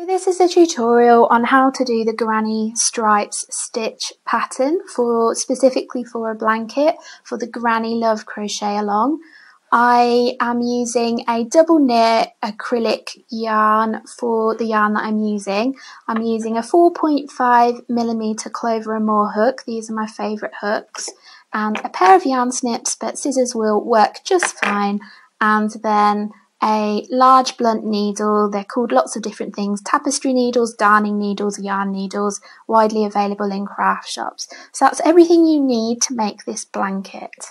This is a tutorial on how to do the granny stripes stitch pattern specifically for a blanket for the Granny Love Crochet Along. I am using a double knit acrylic yarn for the yarn that I'm using. I'm using a 4.5mm Clover and More hook. These are my favourite hooks. And a pair of yarn snips, but scissors will work just fine. And then a large blunt needle. They're called lots of different things: tapestry needles, darning needles, yarn needles, widely available in craft shops. So that's everything you need to make this blanket.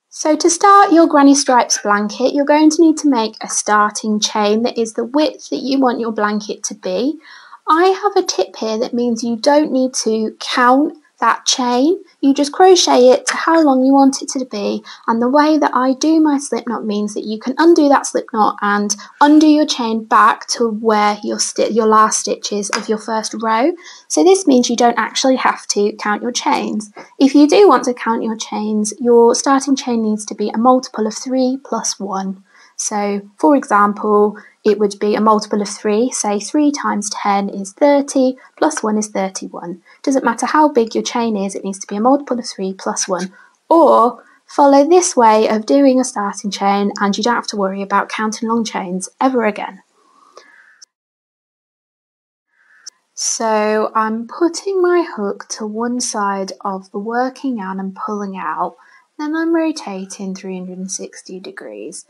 So to start your Granny Stripes blanket, you're going to need to make a starting chain that is the width that you want your blanket to be. I have a tip here that means you don't need to count that chain. You just crochet it to how long you want it to be, and the way that I do my slip knot means that you can undo that slip knot and undo your chain back to where your last stitch is of your first row. So this means you don't actually have to count your chains. If you do want to count your chains, your starting chain needs to be a multiple of 3 plus 1. So for example, it would be a multiple of 3, say 3 times 10 is 30, plus 1 is 31. Doesn't matter how big your chain is, it needs to be a multiple of 3 plus 1. Or follow this way of doing a starting chain and you don't have to worry about counting long chains ever again. So I'm putting my hook to one side of the working yarn and pulling out, then I'm rotating 360 degrees.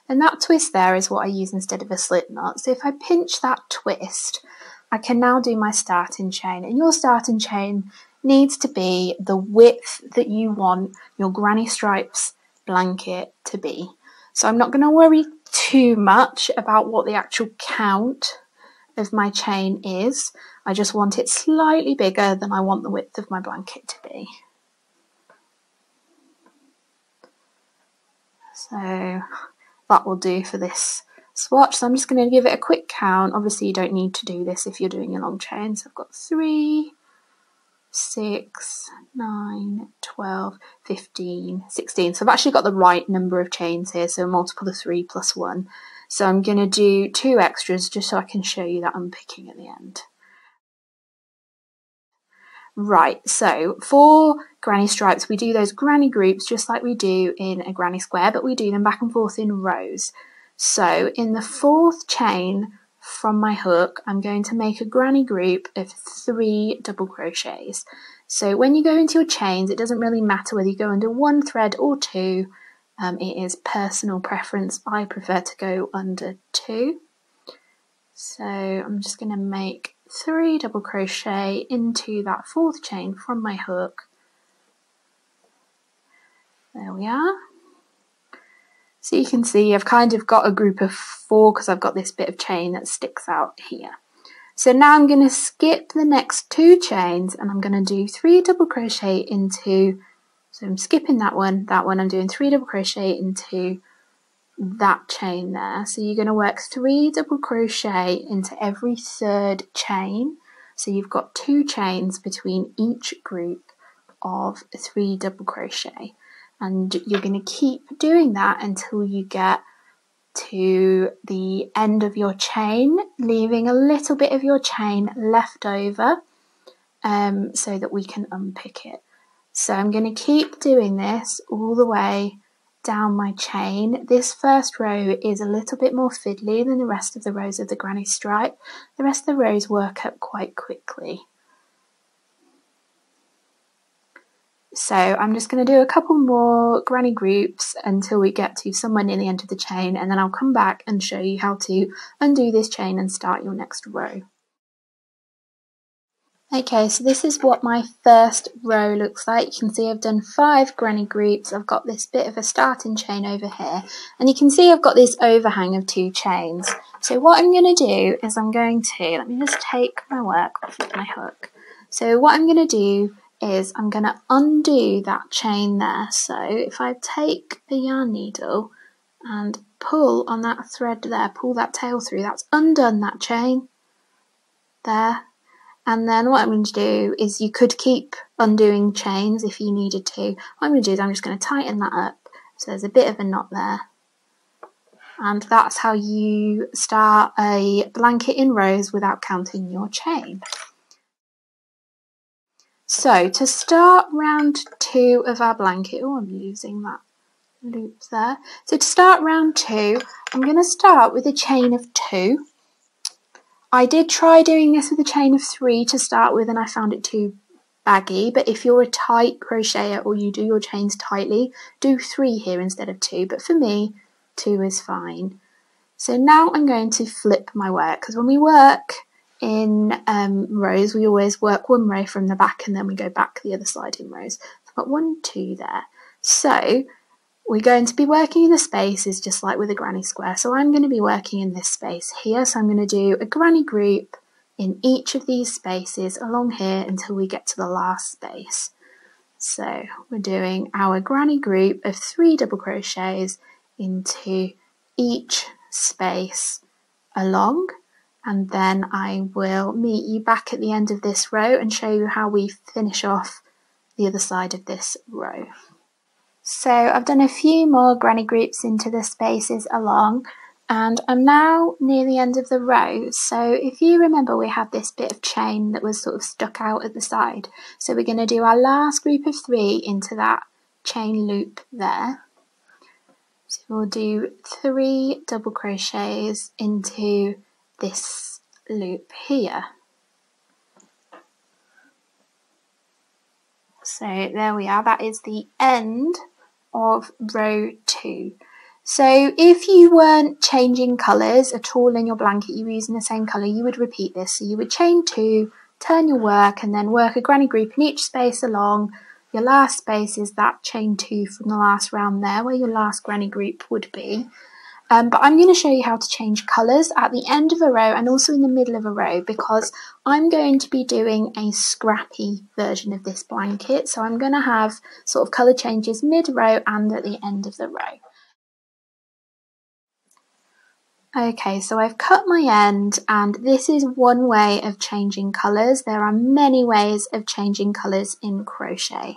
And that twist there is what I use instead of a slip knot. So if I pinch that twist, I can now do my starting chain. And your starting chain needs to be the width that you want your Granny Stripes blanket to be. So I'm not going to worry too much about what the actual count of my chain is. I just want it slightly bigger than I want the width of my blanket to be. So that will do for this swatch. So I'm just going to give it a quick count. Obviously you don't need to do this if you're doing a long chain. So I've got 3, 6, 9, 12, 15, 16. So I've actually got the right number of chains here, so a multiple of 3 plus 1. So I'm going to do 2 extras just so I can show you that unpicking at the end. Right, so for Granny Stripes, we do those granny groups just like we do in a granny square, but we do them back and forth in rows. So in the 4th chain from my hook, I'm going to make a granny group of 3 double crochets. So when you go into your chains, it doesn't really matter whether you go under 1 thread or 2. It is personal preference. I prefer to go under 2. So I'm just going to make 3 double crochet into that 4th chain from my hook. There we are. So you can see I've kind of got a group of 4 because I've got this bit of chain that sticks out here. So now I'm going to skip the next 2 chains and I'm going to do 3 double crochet into, so I'm skipping that one, I'm doing 3 double crochet into that chain there. So you're going to work 3 double crochet into every 3rd chain. So you've got 2 chains between each group of 3 double crochet. And you're going to keep doing that until you get to the end of your chain, leaving a little bit of your chain left over so that we can unpick it. So I'm going to keep doing this all the way down my chain. This first row is a little bit more fiddly than the rest of the rows of the Granny Stripe. The rest of the rows work up quite quickly. So I'm just going to do a couple more granny groups until we get to somewhere near the end of the chain, and then I'll come back and show you how to undo this chain and start your next row. Okay, so this is what my first row looks like. You can see I've done 5 granny groups. I've got this bit of a starting chain over here, and you can see I've got this overhang of 2 chains. So what I'm going to do is let me just take my work off of my hook. So what I'm going to do is I'm going to undo that chain there. So if I take a yarn needle and pull on that thread there, pull that tail through, that's undone that chain there. And then what I'm going to do is, you could keep undoing chains if you needed to. What I'm going to do is I'm just going to tighten that up. So there's a bit of a knot there. And that's how you start a blanket in rows without counting your chain. So to start round 2 of our blanket, oh, I'm losing that loop there. So to start round 2, I'm going to start with a chain of 2. I did try doing this with a chain of 3 to start with, and I found it too baggy, but if you're a tight crocheter or you do your chains tightly, do 3 here instead of 2, but for me 2 is fine. So now I'm going to flip my work, because when we work in rows we always work 1 row from the back and then we go back the other side in rows. So I've got 1, 2 there. So we're going to be working in the spaces just like with a granny square. So I'm going to be working in this space here. So I'm going to do a granny group in each of these spaces along here until we get to the last space. So we're doing our granny group of 3 double crochets into each space along, and then I will meet you back at the end of this row and show you how we finish off the other side of this row. So I've done a few more granny groups into the spaces along, and I'm now near the end of the row. So if you remember, we had this bit of chain that was sort of stuck out at the side. So we're going to do our last group of 3 into that chain loop there. So we'll do 3 double crochets into this loop here. So there we are, that is the end of row 2. So if you weren't changing colours at all in your blanket, you were using the same colour, you would repeat this. So you would chain 2, turn your work, and then work a granny group in each space along. Your last space is that chain 2 from the last round there, where your last granny group would be. But I'm going to show you how to change colours at the end of a row and also in the middle of a row, because I'm going to be doing a scrappy version of this blanket. So I'm going to have sort of colour changes mid-row and at the end of the row. Okay, so I've cut my end, and this is one way of changing colours. There are many ways of changing colours in crochet.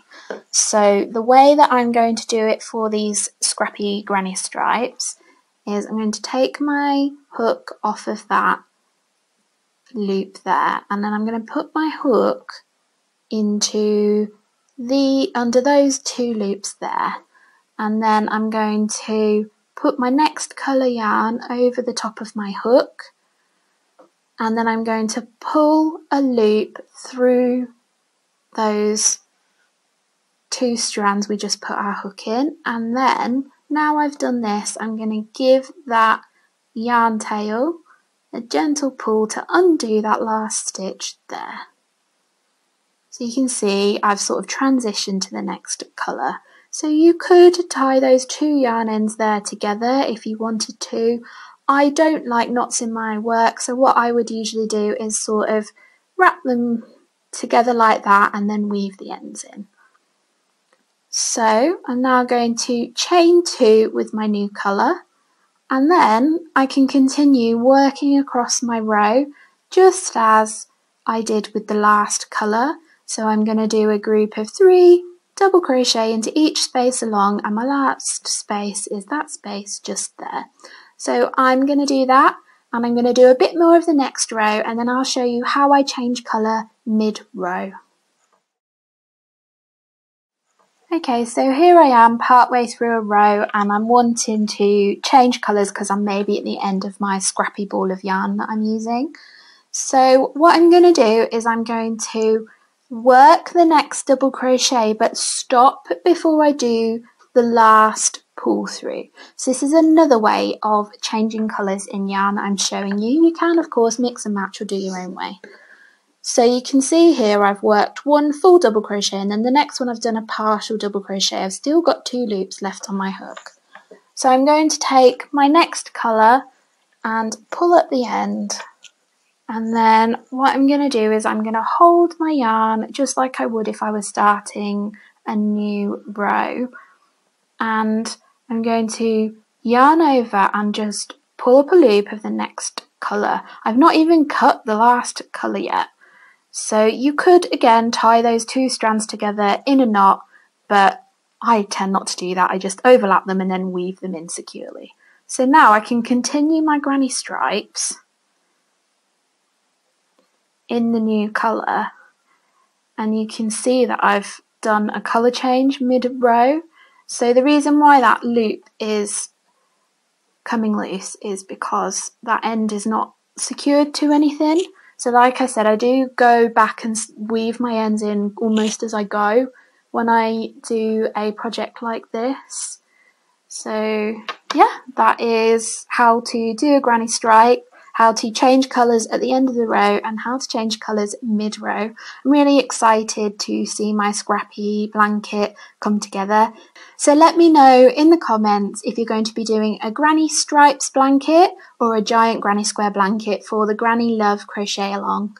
So the way that I'm going to do it for these scrappy granny stripes is I'm going to take my hook off of that loop there, and then I'm going to put my hook into under those 2 loops there, and then I'm going to put my next colour yarn over the top of my hook, and then I'm going to pull a loop through those 2 strands we just put our hook in, and then now I've done this, I'm going to give that yarn tail a gentle pull to undo that last stitch there. So you can see I've sort of transitioned to the next colour. So you could tie those 2 yarn ends there together if you wanted to. I don't like knots in my work, so what I would usually do is sort of wrap them together like that and then weave the ends in. So I'm now going to chain 2 with my new colour, and then I can continue working across my row just as I did with the last colour. So I'm going to do a group of 3 double crochet into each space along, and my last space is that space just there. So I'm going to do that, and I'm going to do a bit more of the next row, and then I'll show you how I change colour mid-row. Okay, so here I am partway through a row, and I'm wanting to change colours because I'm maybe at the end of my scrappy ball of yarn that I'm using. So what I'm going to do is I'm going to work the next double crochet but stop before I do the last pull through. So this is another way of changing colours in yarn that I'm showing you. You can of course mix and match or do your own way. So you can see here I've worked 1 full double crochet, and then the next one I've done a partial double crochet. I've still got 2 loops left on my hook. So I'm going to take my next colour and pull at the end, and then what I'm going to do is I'm going to hold my yarn just like I would if I was starting a new row, and I'm going to yarn over and just pull up a loop of the next colour. I've not even cut the last colour yet. So you could, again, tie those 2 strands together in a knot, but I tend not to do that. I just overlap them and then weave them in securely. So now I can continue my granny stripes in the new colour, and you can see that I've done a colour change mid-row. So the reason why that loop is coming loose is because that end is not secured to anything. So like I said, I do go back and weave my ends in almost as I go when I do a project like this. So yeah, that is how to do a granny stripe, how to change colours at the end of the row, and how to change colours mid-row. I'm really excited to see my scrappy blanket come together. So let me know in the comments if you're going to be doing a granny stripes blanket or a giant granny square blanket for the Granny Love crochet along.